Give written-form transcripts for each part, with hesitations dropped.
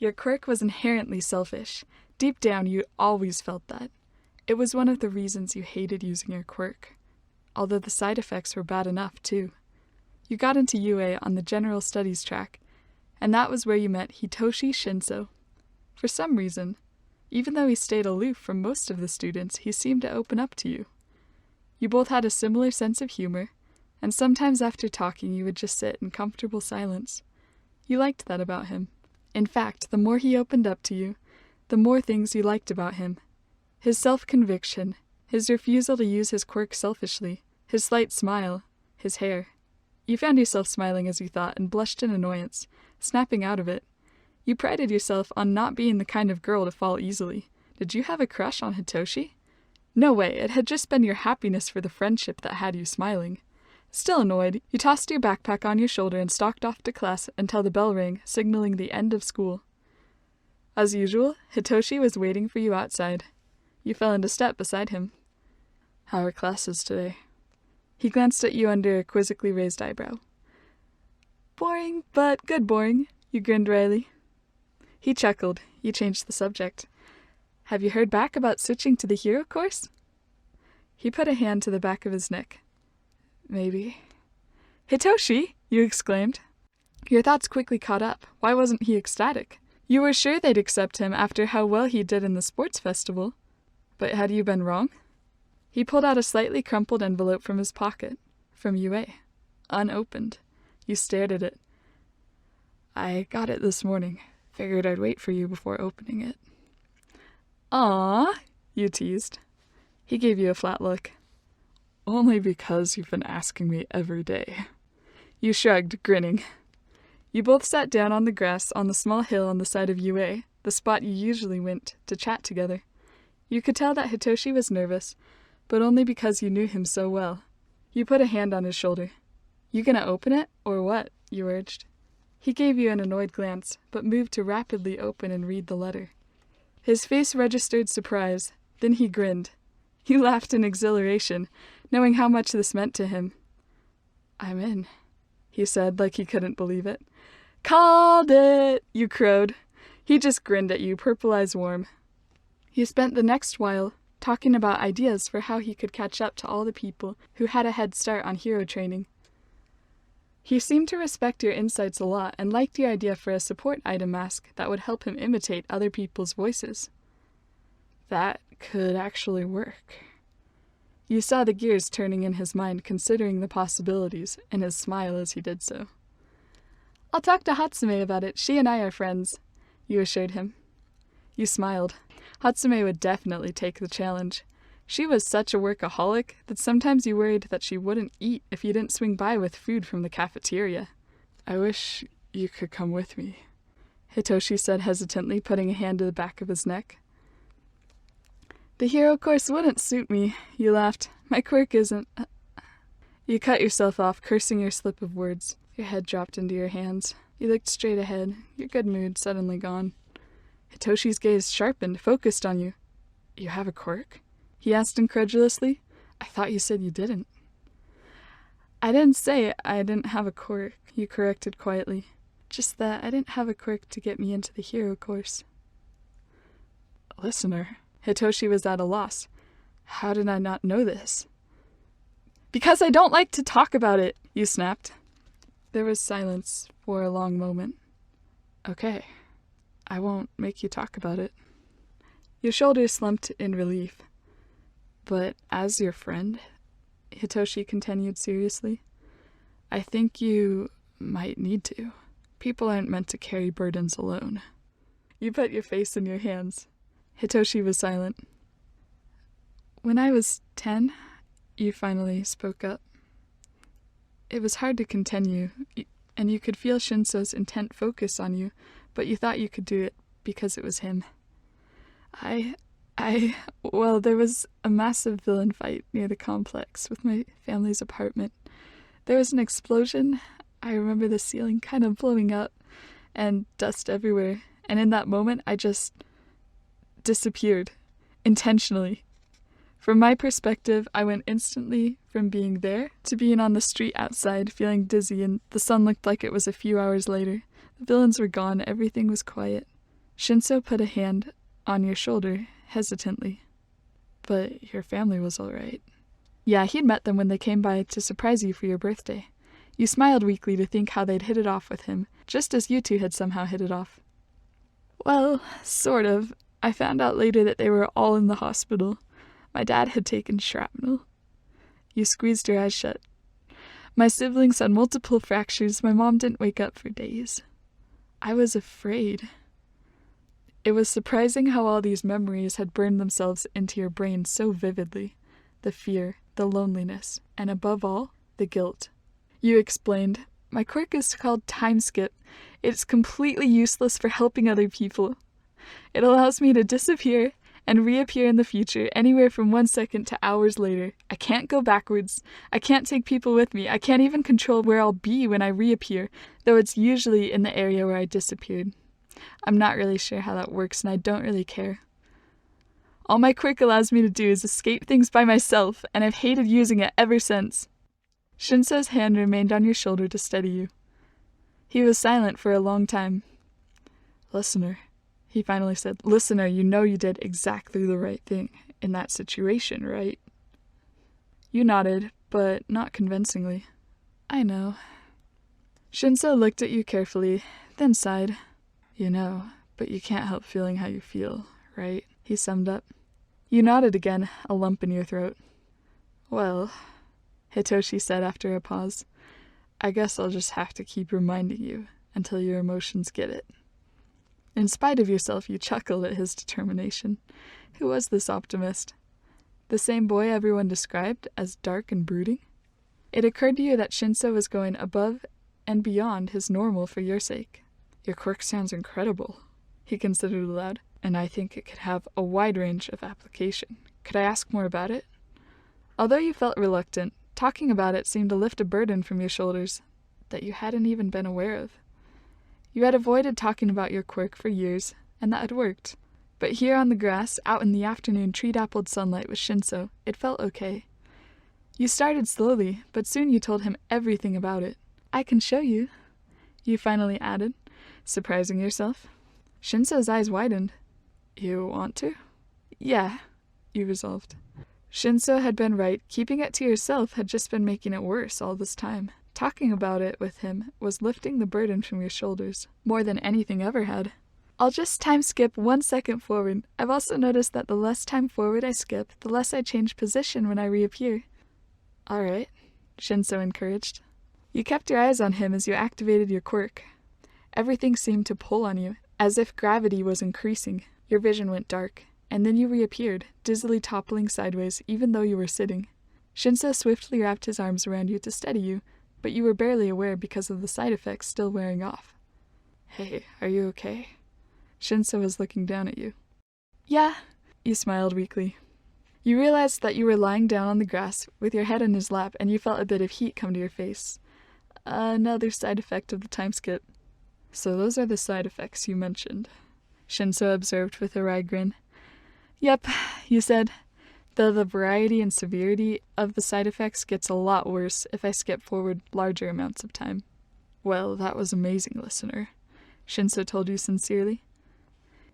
Your quirk was inherently selfish. Deep down, you always felt that. It was one of the reasons you hated using your quirk. Although the side effects were bad enough, too. You got into UA on the general studies track, and that was where you met Hitoshi Shinsou. For some reason, even though he stayed aloof from most of the students, he seemed to open up to you. You both had a similar sense of humor, and sometimes after talking you would just sit in comfortable silence. You liked that about him. In fact, the more he opened up to you, the more things you liked about him. His self-conviction, his refusal to use his quirk selfishly, his slight smile, his hair. You found yourself smiling as you thought and blushed in annoyance, snapping out of it. You prided yourself on not being the kind of girl to fall easily. Did you have a crush on Hitoshi? No way, it had just been your happiness for the friendship that had you smiling. Still annoyed, you tossed your backpack on your shoulder and stalked off to class until the bell rang, signaling the end of school. As usual, Hitoshi was waiting for you outside. You fell into step beside him. How are classes today? He glanced at you under a quizzically raised eyebrow. Boring, but good boring, you grinned wryly. He chuckled. You changed the subject. Have you heard back about switching to the hero course? He put a hand to the back of his neck. Maybe. Hitoshi! You exclaimed. Your thoughts quickly caught up. Why wasn't he ecstatic? You were sure they'd accept him after how well he did in the sports festival. But had you been wrong? He pulled out a slightly crumpled envelope from his pocket. From UA. Unopened. You stared at it. I got it this morning. Figured I'd wait for you before opening it. Aww, you teased. He gave you a flat look. Only because you've been asking me every day. You shrugged, grinning. You both sat down on the grass on the small hill on the side of UA, the spot you usually went to chat together. You could tell that Hitoshi was nervous, but only because you knew him so well. You put a hand on his shoulder. You gonna open it, or what? You urged. He gave you an annoyed glance, but moved to rapidly open and read the letter. His face registered surprise, then he grinned. You laughed in exhilaration, knowing how much this meant to him. I'm in, he said, like he couldn't believe it. Called it, you crowed. He just grinned at you, purple eyes warm. You spent the next while talking about ideas for how he could catch up to all the people who had a head start on hero training. He seemed to respect your insights a lot and liked your idea for a support item mask that would help him imitate other people's voices. That could actually work. You saw the gears turning in his mind, considering the possibilities, and his smile as he did so. I'll talk to Hatsume about it. She and I are friends, you assured him. You smiled. Hatsume would definitely take the challenge. She was such a workaholic that sometimes you worried that she wouldn't eat if you didn't swing by with food from the cafeteria. I wish you could come with me, Hitoshi said hesitantly, putting a hand to the back of his neck. The hero course wouldn't suit me, you laughed. My quirk isn't... You cut yourself off, cursing your slip of words. Your head dropped into your hands. You looked straight ahead, your good mood suddenly gone. Hitoshi's gaze sharpened, focused on you. You have a quirk? He asked incredulously. I thought you said you didn't. I didn't say I didn't have a quirk, you corrected quietly. Just that I didn't have a quirk to get me into the hero course. Listener, Hitoshi was at a loss. How did I not know this? Because I don't like to talk about it, you snapped. There was silence for a long moment. Okay, I won't make you talk about it. Your shoulders slumped in relief. But as your friend, Hitoshi continued seriously, I think you might need to. People aren't meant to carry burdens alone. You put your face in your hands. Hitoshi was silent. When I was 10, you finally spoke up. It was hard to continue, and you could feel Shinsou's intent focus on you, but you thought you could do it because it was him. Well, there was a massive villain fight near the complex with my family's apartment. There was an explosion. I remember the ceiling kind of blowing up and dust everywhere. And in that moment, I just disappeared. Intentionally. From my perspective, I went instantly from being there to being on the street outside, feeling dizzy, and the sun looked like it was a few hours later. The villains were gone. Everything was quiet. Shinsou put a hand on your shoulder, hesitantly. But your family was all right. Yeah, he'd met them when they came by to surprise you for your birthday. You smiled weakly to think how they'd hit it off with him, just as you two had somehow hit it off. Well, sort of. I found out later that they were all in the hospital. My dad had taken shrapnel. You squeezed your eyes shut. My siblings had multiple fractures. My mom didn't wake up for days. I was afraid. It was surprising how all these memories had burned themselves into your brain so vividly. The fear, the loneliness, and above all, the guilt. You explained, my quirk is called Time Skip. It's completely useless for helping other people. It allows me to disappear and reappear in the future anywhere from 1 second to hours later. I can't go backwards. I can't take people with me. I can't even control where I'll be when I reappear, though it's usually in the area where I disappeared. I'm not really sure how that works, and I don't really care. All my quirk allows me to do is escape things by myself, and I've hated using it ever since. Shinsou's hand remained on your shoulder to steady you. He was silent for a long time. Listener, he finally said, Listener, you know you did exactly the right thing in that situation, right? You nodded, but not convincingly. I know. Shinsou looked at you carefully, then sighed. You know, but you can't help feeling how you feel, right? He summed up. You nodded again, a lump in your throat. Well, Hitoshi said after a pause, I guess I'll just have to keep reminding you until your emotions get it. In spite of yourself, you chuckled at his determination. Who was this optimist? The same boy everyone described as dark and brooding? It occurred to you that Shinsou was going above and beyond his normal for your sake. Your quirk sounds incredible, he considered aloud, and I think it could have a wide range of application. Could I ask more about it? Although you felt reluctant, talking about it seemed to lift a burden from your shoulders that you hadn't even been aware of. You had avoided talking about your quirk for years, and that had worked. But here on the grass, out in the afternoon tree-dappled sunlight with Shinsou, it felt okay. You started slowly, but soon you told him everything about it. I can show you, you finally added, surprising yourself. Shinsou's eyes widened. You want to? Yeah, you resolved. Shinsou had been right. Keeping it to yourself had just been making it worse all this time. Talking about it with him was lifting the burden from your shoulders, more than anything ever had. I'll just time skip 1 second forward. I've also noticed that the less time forward I skip, the less I change position when I reappear. All right, Shinsou encouraged. You kept your eyes on him as you activated your quirk. Everything seemed to pull on you, as if gravity was increasing. Your vision went dark, and then you reappeared, dizzily toppling sideways even though you were sitting. Shinsou swiftly wrapped his arms around you to steady you, but you were barely aware because of the side effects still wearing off. Hey, are you okay? Shinsou was looking down at you. Yeah, you smiled weakly. You realized that you were lying down on the grass with your head in his lap, and you felt a bit of heat come to your face. Another side effect of the time skip. So those are the side effects you mentioned, Shinsou observed with a wry grin. Yep, you said, though the variety and severity of the side effects gets a lot worse if I skip forward larger amounts of time. Well, that was amazing, listener, Shinsou told you sincerely.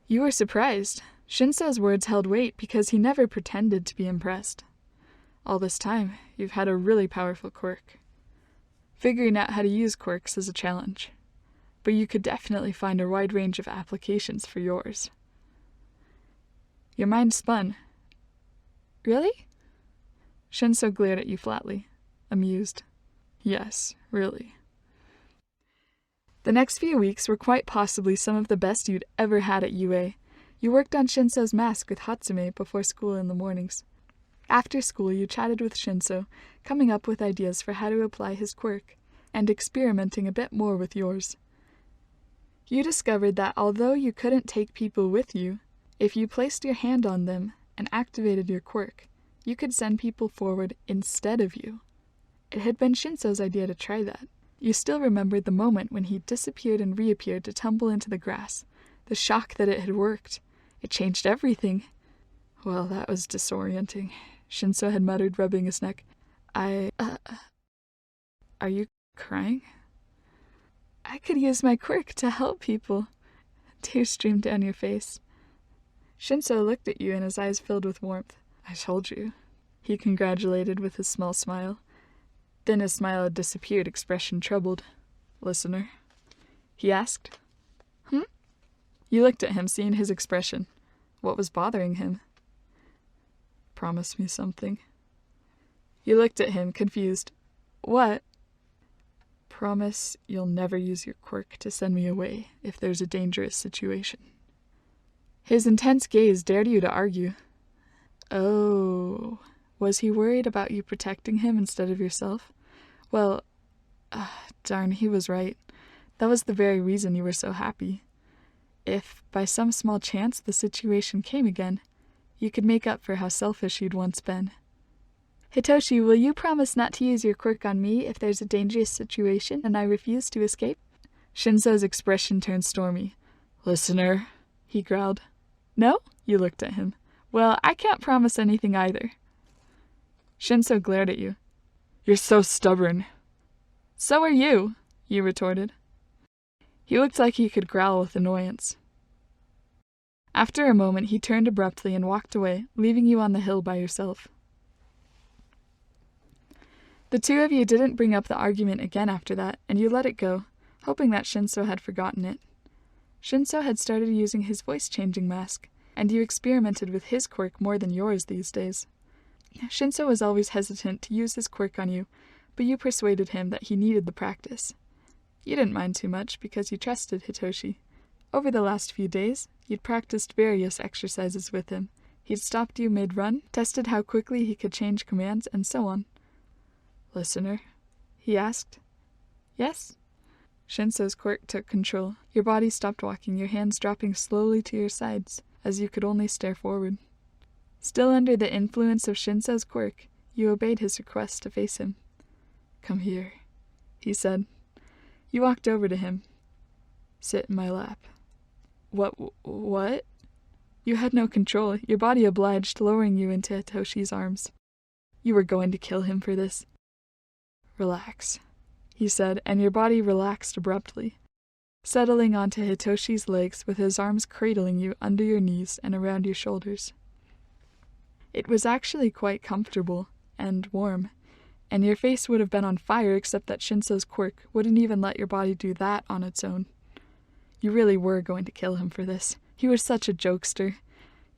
You were surprised. Shinsou's words held weight because he never pretended to be impressed. All this time, you've had a really powerful quirk. Figuring out how to use quirks is a challenge, but you could definitely find a wide range of applications for yours. Your mind spun. Really? Shinsou glared at you flatly, amused. Yes, really. The next few weeks were quite possibly some of the best you'd ever had at UA. You worked on Shinsou's mask with Hatsume before school in the mornings. After school, you chatted with Shinsou, coming up with ideas for how to apply his quirk, and experimenting a bit more with yours. You discovered that although you couldn't take people with you, if you placed your hand on them and activated your quirk, you could send people forward instead of you. It had been Shinsou's idea to try that. You still remembered the moment when he disappeared and reappeared to tumble into the grass, the shock that it had worked. It changed everything. Well, that was disorienting, Shinsou had muttered, rubbing his neck. Are you crying? I could use my quirk to help people. Tears streamed down your face. Shinsou looked at you and his eyes filled with warmth. I told you. He congratulated with his small smile. Then his smile had disappeared, expression troubled. Listener? He asked. You looked at him, seeing his expression. What was bothering him? Promise me something. You looked at him, confused. What? Promise you'll never use your quirk to send me away if there's a dangerous situation. His intense gaze dared you to argue. Oh, was he worried about you protecting him instead of yourself? Well, darn, he was right. That was the very reason you were so happy. If, by some small chance, the situation came again, you could make up for how selfish you'd once been. Hitoshi, will you promise not to use your quirk on me if there's a dangerous situation and I refuse to escape? Shinsou's expression turned stormy. Listener, he growled. No? You looked at him. Well, I can't promise anything either. Shinsou glared at you. You're so stubborn. So are you, you retorted. He looked like he could growl with annoyance. After a moment, he turned abruptly and walked away, leaving you on the hill by yourself. The two of you didn't bring up the argument again after that, and you let it go, hoping that Shinsou had forgotten it. Shinsou had started using his voice-changing mask, and you experimented with his quirk more than yours these days. Shinsou was always hesitant to use his quirk on you, but you persuaded him that he needed the practice. You didn't mind too much because you trusted Hitoshi. Over the last few days, you'd practiced various exercises with him. He'd stopped you mid-run, tested how quickly he could change commands, and so on. Listener? He asked. Yes? Shinsou's quirk took control. Your body stopped walking, your hands dropping slowly to your sides, as you could only stare forward. Still under the influence of Shinsou's quirk, you obeyed his request to face him. Come here, he said. You walked over to him. Sit in my lap. What? You had no control, your body obliged, lowering you into Hitoshi's arms. You were going to kill him for this. Relax, he said, and your body relaxed abruptly, settling onto Hitoshi's legs with his arms cradling you under your knees and around your shoulders. It was actually quite comfortable and warm, and your face would have been on fire except that Shinsou's quirk wouldn't even let your body do that on its own. You really were going to kill him for this. He was such a jokester.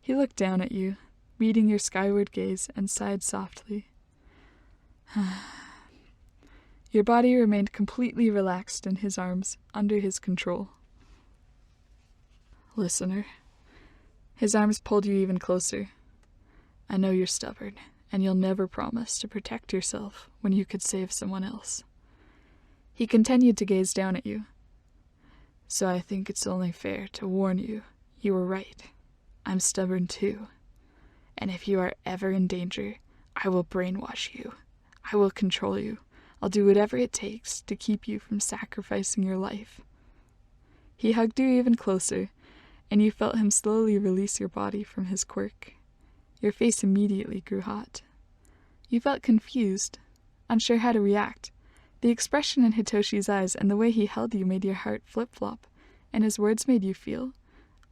He looked down at you, meeting your skyward gaze, and sighed softly. Your body remained completely relaxed in his arms, under his control. Listener. His arms pulled you even closer. I know you're stubborn, and you'll never promise to protect yourself when you could save someone else. He continued to gaze down at you. So I think it's only fair to warn you, you were right. I'm stubborn too. And if you are ever in danger, I will brainwash you. I will control you. I'll do whatever it takes to keep you from sacrificing your life. He hugged you even closer, and you felt him slowly release your body from his quirk. Your face immediately grew hot. You felt confused, unsure how to react. The expression in Hitoshi's eyes and the way he held you made your heart flip-flop, and his words made you feel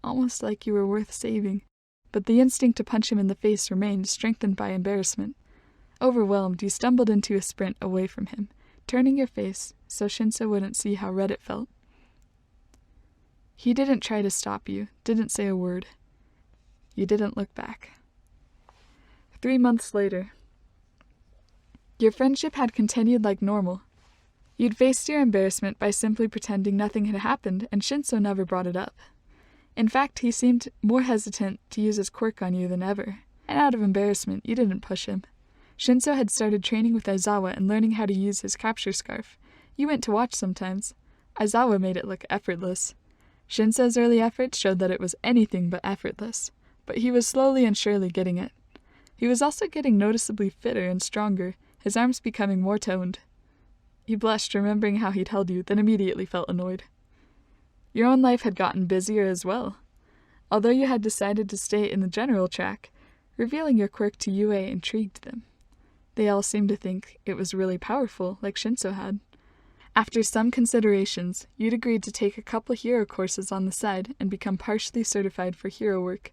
almost like you were worth saving. But the instinct to punch him in the face remained, strengthened by embarrassment. Overwhelmed, you stumbled into a sprint away from him, turning your face so Shinsou wouldn't see how red it felt. He didn't try to stop you, didn't say a word. You didn't look back. 3 months later, your friendship had continued like normal. You'd faced your embarrassment by simply pretending nothing had happened, and Shinsou never brought it up. In fact, he seemed more hesitant to use his quirk on you than ever, and out of embarrassment, you didn't push him. Shinsou had started training with Aizawa and learning how to use his capture scarf. You went to watch sometimes. Aizawa made it look effortless. Shinsou's early efforts showed that it was anything but effortless, but he was slowly and surely getting it. He was also getting noticeably fitter and stronger, his arms becoming more toned. You blushed, remembering how he'd held you, then immediately felt annoyed. Your own life had gotten busier as well. Although you had decided to stay in the general track, revealing your quirk to UA intrigued them. They all seemed to think it was really powerful, like Shinsou had. After some considerations, you'd agreed to take a couple hero courses on the side and become partially certified for hero work.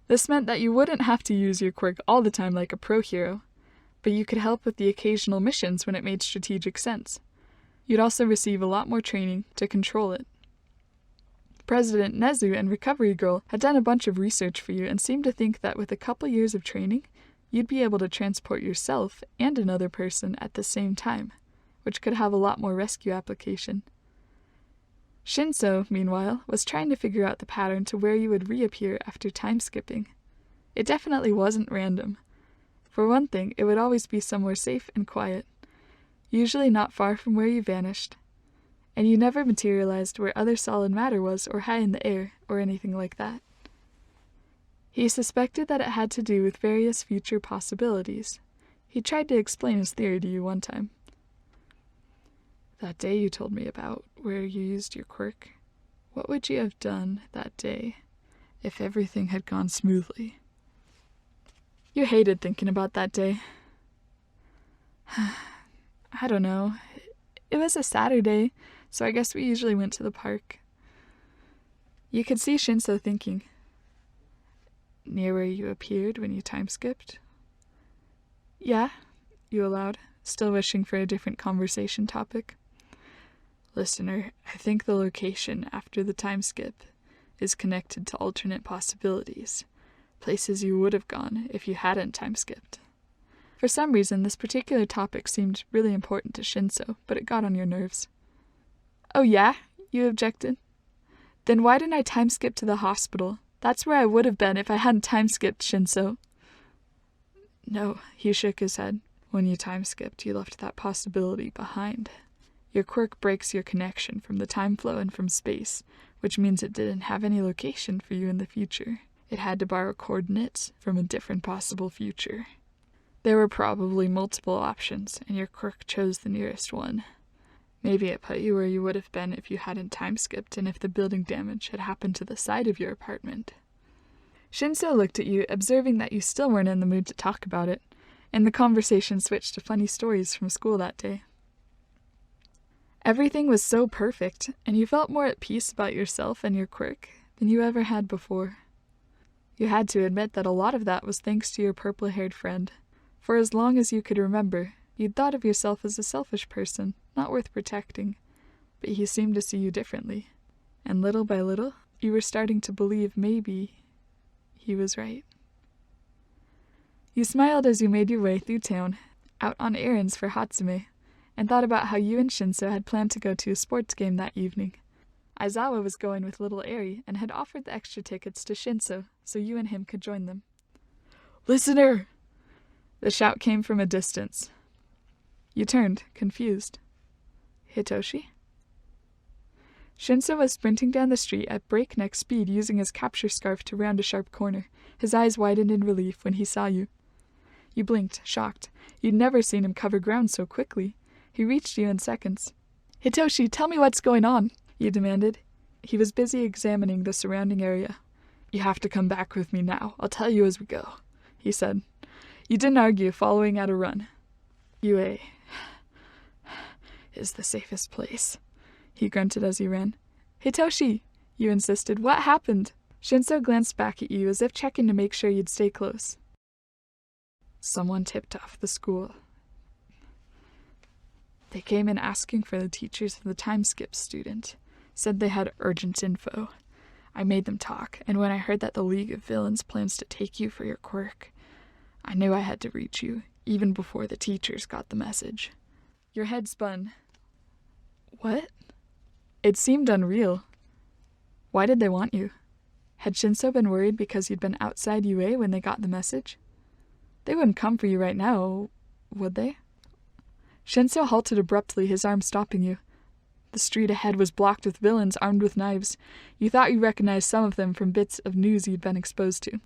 This meant that you wouldn't have to use your quirk all the time like a pro hero, but you could help with the occasional missions when it made strategic sense. You'd also receive a lot more training to control it. President Nezu and Recovery Girl had done a bunch of research for you and seemed to think that with a couple years of training, you'd be able to transport yourself and another person at the same time, which could have a lot more rescue application. Shinsou, meanwhile, was trying to figure out the pattern to where you would reappear after time skipping. It definitely wasn't random. For one thing, it would always be somewhere safe and quiet, usually not far from where you vanished, and you never materialized where other solid matter was or high in the air or anything like that. He suspected that it had to do with various future possibilities. He tried to explain his theory to you one time. That day you told me about, where you used your quirk, what would you have done that day if everything had gone smoothly? You hated thinking about that day. I don't know. It was a Saturday, so I guess we usually went to the park. You could see Shinsou thinking. Near where you appeared when you time skipped? Yeah, you allowed, still wishing for a different conversation topic. Listener, I think the location after the time skip is connected to alternate possibilities, places you would have gone if you hadn't time skipped. For some reason, this particular topic seemed really important to Shinsou, but it got on your nerves. Oh yeah? You objected? Then why didn't I time skip to the hospital? That's where I would have been if I hadn't time skipped, Shinsou. No, he shook his head. When you time skipped, you left that possibility behind. Your quirk breaks your connection from the time flow and from space, which means it didn't have any location for you in the future. It had to borrow coordinates from a different possible future. There were probably multiple options, and your quirk chose the nearest one. Maybe it put you where you would have been if you hadn't time skipped and if the building damage had happened to the side of your apartment. Shinsou looked at you, observing that you still weren't in the mood to talk about it, and the conversation switched to funny stories from school that day. Everything was so perfect, and you felt more at peace about yourself and your quirk than you ever had before. You had to admit that a lot of that was thanks to your purple-haired friend. For as long as you could remember, you'd thought of yourself as a selfish person, not worth protecting, but he seemed to see you differently, and little by little, you were starting to believe maybe he was right. You smiled as you made your way through town, out on errands for Hatsume, and thought about how you and Shinsou had planned to go to a sports game that evening. Aizawa was going with little Eri and had offered the extra tickets to Shinsou so you and him could join them. Listener! The shout came from a distance. You turned, confused. Hitoshi? Shinsou was sprinting down the street at breakneck speed using his capture scarf to round a sharp corner. His eyes widened in relief when he saw you. You blinked, shocked. You'd never seen him cover ground so quickly. He reached you in seconds. Hitoshi, tell me what's going on, you demanded. He was busy examining the surrounding area. You have to come back with me now. I'll tell you as we go, he said. You didn't argue, following at a run. UA is the safest place, he grunted as he ran. Hitoshi, you insisted. What happened? Shinsou glanced back at you as if checking to make sure you'd stay close. Someone tipped off the school. They came in asking for the teachers of the time skip student. Said they had urgent info. I made them talk, and when I heard that the League of Villains plans to take you for your quirk, I knew I had to reach you, even before the teachers got the message. Your head spun. What? It seemed unreal. Why did they want you? Had Shinsou been worried because you'd been outside UA when they got the message? They wouldn't come for you right now, would they? Shinsou halted abruptly, his arm stopping you. The street ahead was blocked with villains armed with knives. You thought you recognized some of them from bits of news you'd been exposed to.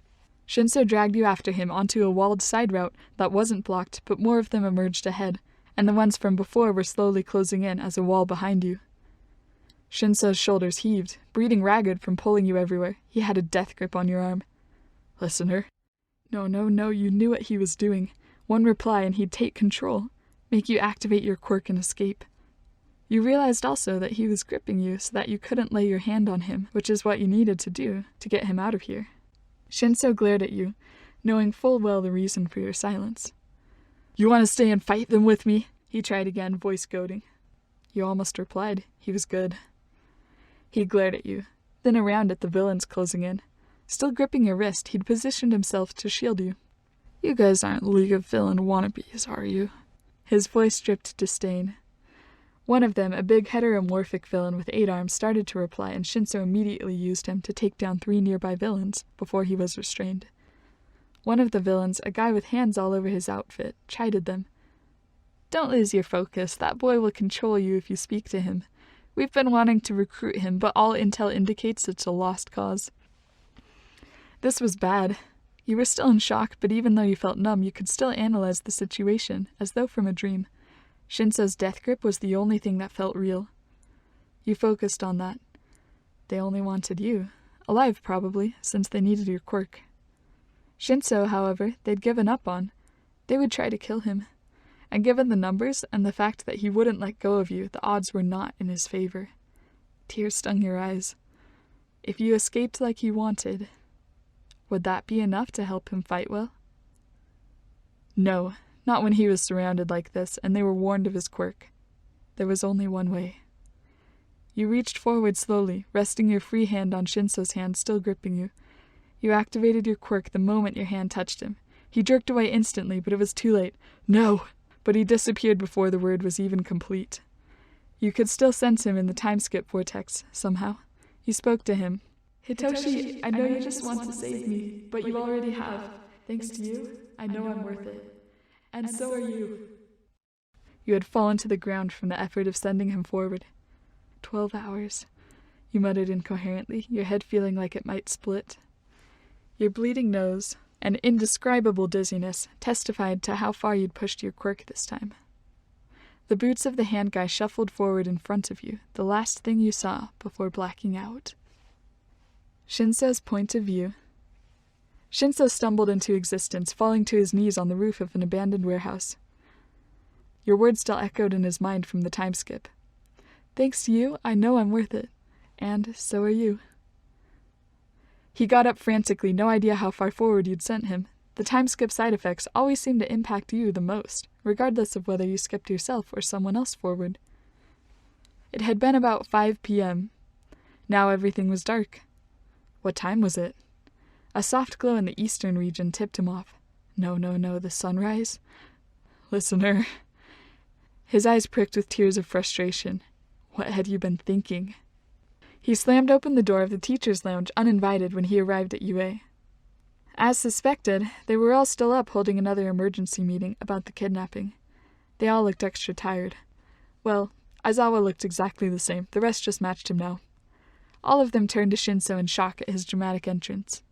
Shinsou dragged you after him onto a walled side route that wasn't blocked, but more of them emerged ahead, and the ones from before were slowly closing in as a wall behind you. Shinsou's shoulders heaved, breathing ragged from pulling you everywhere. He had a death grip on your arm. Listener. No, you knew what he was doing. One reply and he'd take control. Make you activate your quirk and escape. You realized also that he was gripping you so that you couldn't lay your hand on him, which is what you needed to do to get him out of here. Shinsou glared at you, knowing full well the reason for your silence. "You want to stay and fight them with me?" he tried again, voice goading. You almost replied. He was good. He glared at you, then around at the villains closing in. Still gripping your wrist, he'd positioned himself to shield you. "You guys aren't League of Villain wannabes, are you?" His voice dripped disdain. One of them, a big heteromorphic villain with 8 arms, started to reply, and Shinsou immediately used him to take down 3 nearby villains before he was restrained. One of the villains, a guy with hands all over his outfit, chided them. "Don't lose your focus. That boy will control you if you speak to him. We've been wanting to recruit him, but all intel indicates it's a lost cause." This was bad. You were still in shock, but even though you felt numb, you could still analyze the situation, as though from a dream. Shinsou's death grip was the only thing that felt real. You focused on that. They only wanted you. Alive, probably, since they needed your quirk. Shinsou, however, they'd given up on. They would try to kill him. And given the numbers and the fact that he wouldn't let go of you, the odds were not in his favor. Tears stung your eyes. If you escaped like he wanted, would that be enough to help him fight well? No, not when he was surrounded like this, and they were warned of his quirk. There was only one way. You reached forward slowly, resting your free hand on Shinsou's hand, still gripping you. You activated your quirk the moment your hand touched him. He jerked away instantly, but it was too late. "No!" But he disappeared before the word was even complete. You could still sense him in the time-skip vortex, somehow. You spoke to him. "Hitoshi, I know you just want to save me, but you already have. Thanks to you, I know I'm worth it. And so are you." You had fallen to the ground from the effort of sending him forward. 12 hours, you muttered incoherently, your head feeling like it might split. Your bleeding nose and indescribable dizziness testified to how far you'd pushed your quirk this time. The boots of the hand guy shuffled forward in front of you, the last thing you saw before blacking out. Shinsou's point of view. Shinsou stumbled into existence, falling to his knees on the roof of an abandoned warehouse. Your words still echoed in his mind from the time skip. "Thanks to you, I know I'm worth it. And so are you." He got up frantically, no idea how far forward you'd sent him. The time skip side effects always seemed to impact you the most, regardless of whether you skipped yourself or someone else forward. It had been about 5 p.m. Now everything was dark. What time was it? A soft glow in the eastern region tipped him off. No, the sunrise? Listener. His eyes pricked with tears of frustration. What had you been thinking? He slammed open the door of the teacher's lounge uninvited when he arrived at UA. As suspected, they were all still up holding another emergency meeting about the kidnapping. They all looked extra tired. Well, Aizawa looked exactly the same, the rest just matched him now. All of them turned to Shinsou in shock at his dramatic entrance.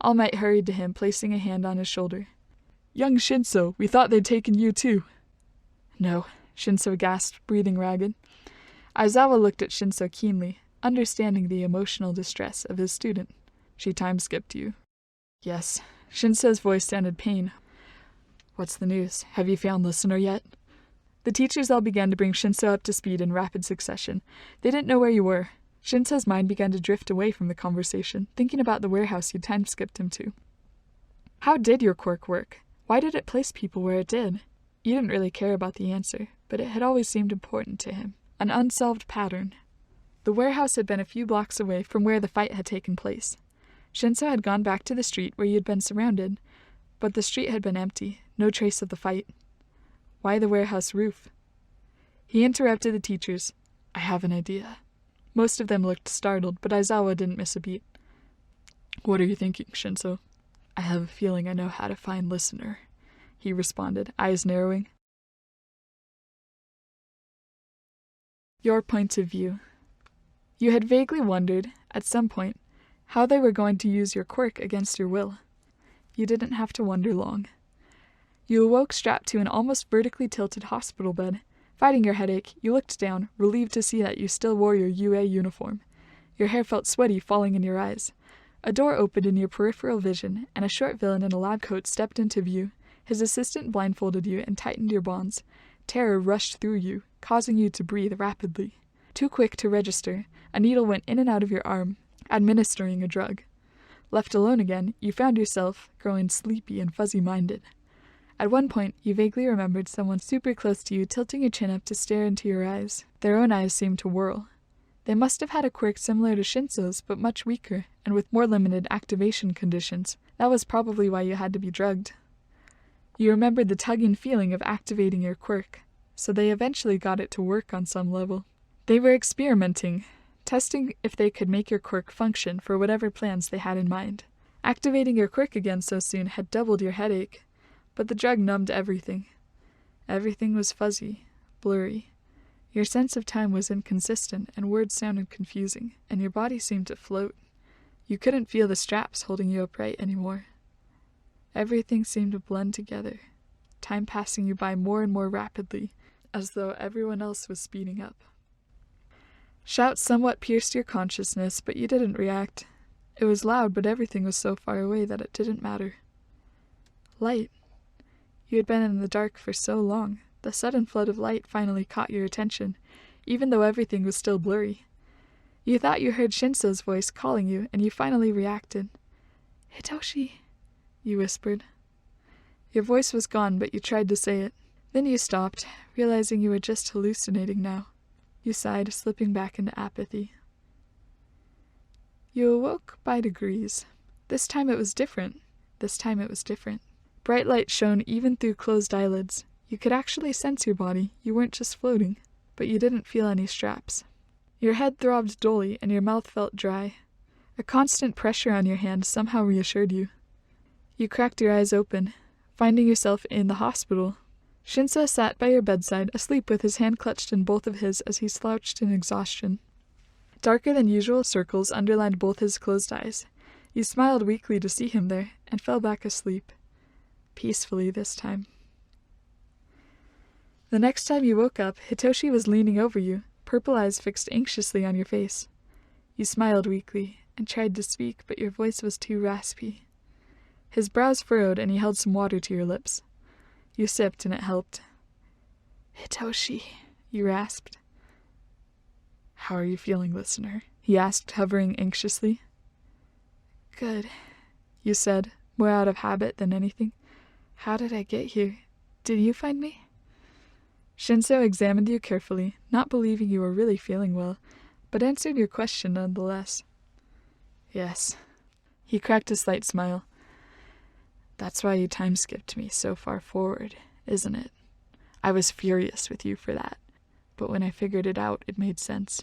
All Might hurried to him, placing a hand on his shoulder. "Young Shinsou, we thought they'd taken you too." "No," Shinsou gasped, breathing ragged. Aizawa looked at Shinsou keenly, understanding the emotional distress of his student. "She time-skipped you." "Yes." Shinsou's voice sounded pain. "What's the news? Have you found Listener yet?" The teachers all began to bring Shinsou up to speed in rapid succession. They didn't know where you were. Shinsou's mind began to drift away from the conversation, thinking about the warehouse you'd time-skipped him to. How did your quirk work? Why did it place people where it did? You didn't really care about the answer, but it had always seemed important to him. An unsolved pattern. The warehouse had been a few blocks away from where the fight had taken place. Shinsou had gone back to the street where you'd been surrounded, but the street had been empty, no trace of the fight. Why the warehouse roof? He interrupted the teachers. "I have an idea." Most of them looked startled, but Aizawa didn't miss a beat. "What are you thinking, Shinsou?" "I have a feeling I know how to find Listener," he responded, eyes narrowing. Your point of view. You had vaguely wondered, at some point, how they were going to use your quirk against your will. You didn't have to wonder long. You awoke strapped to an almost vertically tilted hospital bed. Fighting your headache, you looked down, relieved to see that you still wore your UA uniform. Your hair felt sweaty falling in your eyes. A door opened in your peripheral vision, and a short villain in a lab coat stepped into view. His assistant blindfolded you and tightened your bonds. Terror rushed through you. causing you to breathe rapidly. Too quick to register, a needle went in and out of your arm, administering a drug. Left alone again, you found yourself growing sleepy and fuzzy-minded. At one point, you vaguely remembered someone super close to you tilting your chin up to stare into your eyes. Their own eyes seemed to whirl. They must have had a quirk similar to Shinsou's, but much weaker, and with more limited activation conditions. That was probably why you had to be drugged. You remembered the tugging feeling of activating your quirk, so they eventually got it to work on some level. They were experimenting, testing if they could make your quirk function for whatever plans they had in mind. Activating your quirk again so soon had doubled your headache, but the drug numbed everything. Everything was fuzzy, blurry. Your sense of time was inconsistent, and words sounded confusing, and your body seemed to float. You couldn't feel the straps holding you upright anymore. Everything seemed to blend together, time passing you by more and more rapidly, as though everyone else was speeding up. Shouts somewhat pierced your consciousness, but you didn't react. It was loud, but everything was so far away that it didn't matter. Light. You had been in the dark for so long. The sudden flood of light finally caught your attention, even though everything was still blurry. You thought you heard Shinsou's voice calling you, and you finally reacted. "Hitoshi," you whispered. Your voice was gone, but you tried to say it. Then you stopped, realizing you were just hallucinating now. You sighed, slipping back into apathy. You awoke by degrees. This time it was different. Bright light shone even through closed eyelids. You could actually sense your body. You weren't just floating, but you didn't feel any straps. Your head throbbed dully, and your mouth felt dry. A constant pressure on your hand somehow reassured you. You cracked your eyes open, finding yourself in the hospital. Shinsou sat by your bedside, asleep with his hand clutched in both of his as he slouched in exhaustion. Darker than usual circles underlined both his closed eyes. You smiled weakly to see him there, and fell back asleep. Peacefully this time. The next time you woke up, Hitoshi was leaning over you, purple eyes fixed anxiously on your face. You smiled weakly, and tried to speak, but your voice was too raspy. His brows furrowed, and he held some water to your lips. You sipped, and it helped. "Hitoshi," you rasped. "How are you feeling, listener?" he asked, hovering anxiously. "Good," you said, more out of habit than anything. "How did I get here? Did you find me?" Shinsou examined you carefully, not believing you were really feeling well, but answered your question nonetheless. "Yes." He cracked a slight smile. "That's why you time-skipped me so far forward, isn't it? I was furious with you for that, but when I figured it out, it made sense."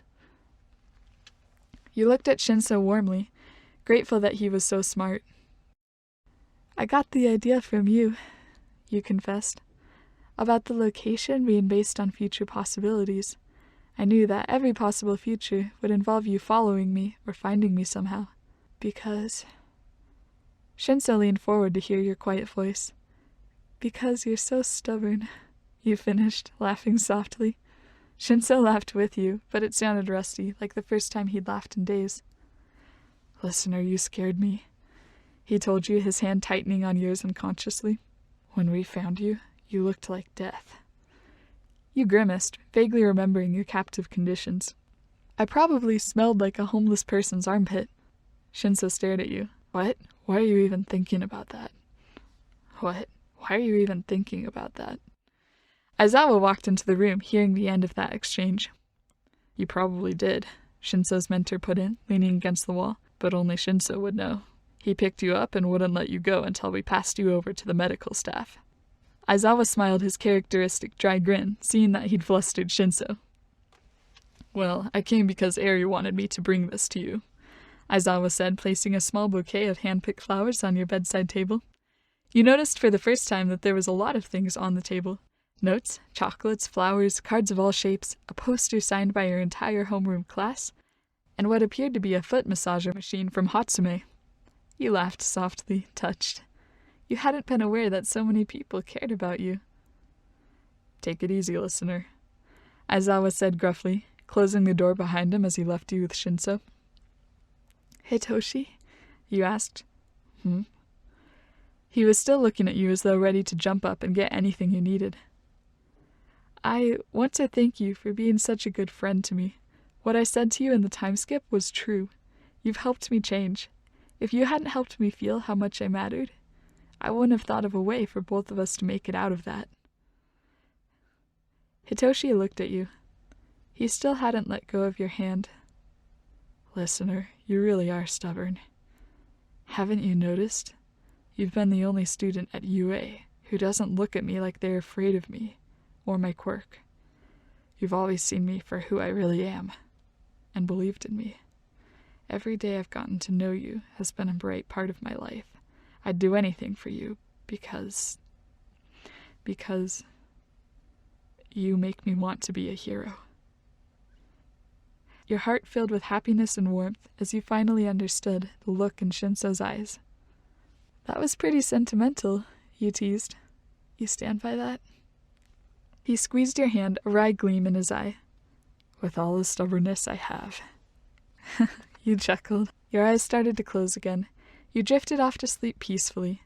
You looked at Shinsou warmly, grateful that he was so smart. "I got the idea from you," you confessed, "about the location being based on future possibilities. I knew that every possible future would involve you following me or finding me somehow. Because..." Shinsou leaned forward to hear your quiet voice. "Because you're so stubborn," you finished, laughing softly. Shinsou laughed with you, but it sounded rusty, like the first time he'd laughed in days. "Listener, you scared me," he told you, his hand tightening on yours unconsciously. "When we found you, you looked like death." You grimaced, vaguely remembering your captive conditions. "I probably smelled like a homeless person's armpit." Shinsou stared at you. "What? Why are you even thinking about that?" "What? Why are you even thinking about that?" Aizawa walked into the room, hearing the end of that exchange. "You probably did," Shinsou's mentor put in, leaning against the wall, "but only Shinsou would know. He picked you up and wouldn't let you go until we passed you over to the medical staff." Aizawa smiled his characteristic dry grin, seeing that he'd flustered Shinsou. "Well, I came because Eri wanted me to bring this to you," Aizawa said, placing a small bouquet of hand-picked flowers on your bedside table. You noticed for the first time that there was a lot of things on the table. Notes, chocolates, flowers, cards of all shapes, a poster signed by your entire homeroom class, and what appeared to be a foot massager machine from Hatsume. You laughed softly, touched. You hadn't been aware that so many people cared about you. "Take it easy, listener," Aizawa said gruffly, closing the door behind him as he left you with Shinsou. "Hitoshi?" you asked. He was still looking at you as though ready to jump up and get anything you needed. I want to thank you for being such a good friend to me. What I said to you in the time skip was true. You've helped me change. If you hadn't helped me feel how much I mattered, I wouldn't have thought of a way for both of us to make it out of that. Hitoshi looked at you. He still hadn't let go of your hand. Listener, you really are stubborn. Haven't you noticed? You've been the only student at UA who doesn't look at me like they're afraid of me or my quirk. You've always seen me for who I really am and believed in me. Every day I've gotten to know you has been a bright part of my life. I'd do anything for you because you make me want to be a hero. Your heart filled with happiness and warmth as you finally understood the look in Shinsou's eyes. That was pretty sentimental, you teased. You stand by that? He squeezed your hand, a wry gleam in his eye. With all the stubbornness I have. You chuckled. Your eyes started to close again. You drifted off to sleep peacefully,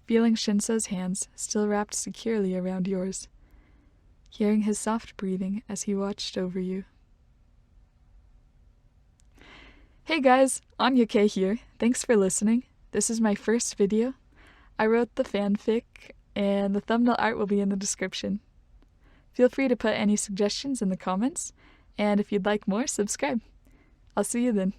feeling Shinsou's hands still wrapped securely around yours, hearing his soft breathing as he watched over you. Hey guys, Anya Kay here. Thanks for listening. This is my first video. I wrote the fanfic, and the thumbnail art will be in the description. Feel free to put any suggestions in the comments, and if you'd like more, subscribe. I'll see you then.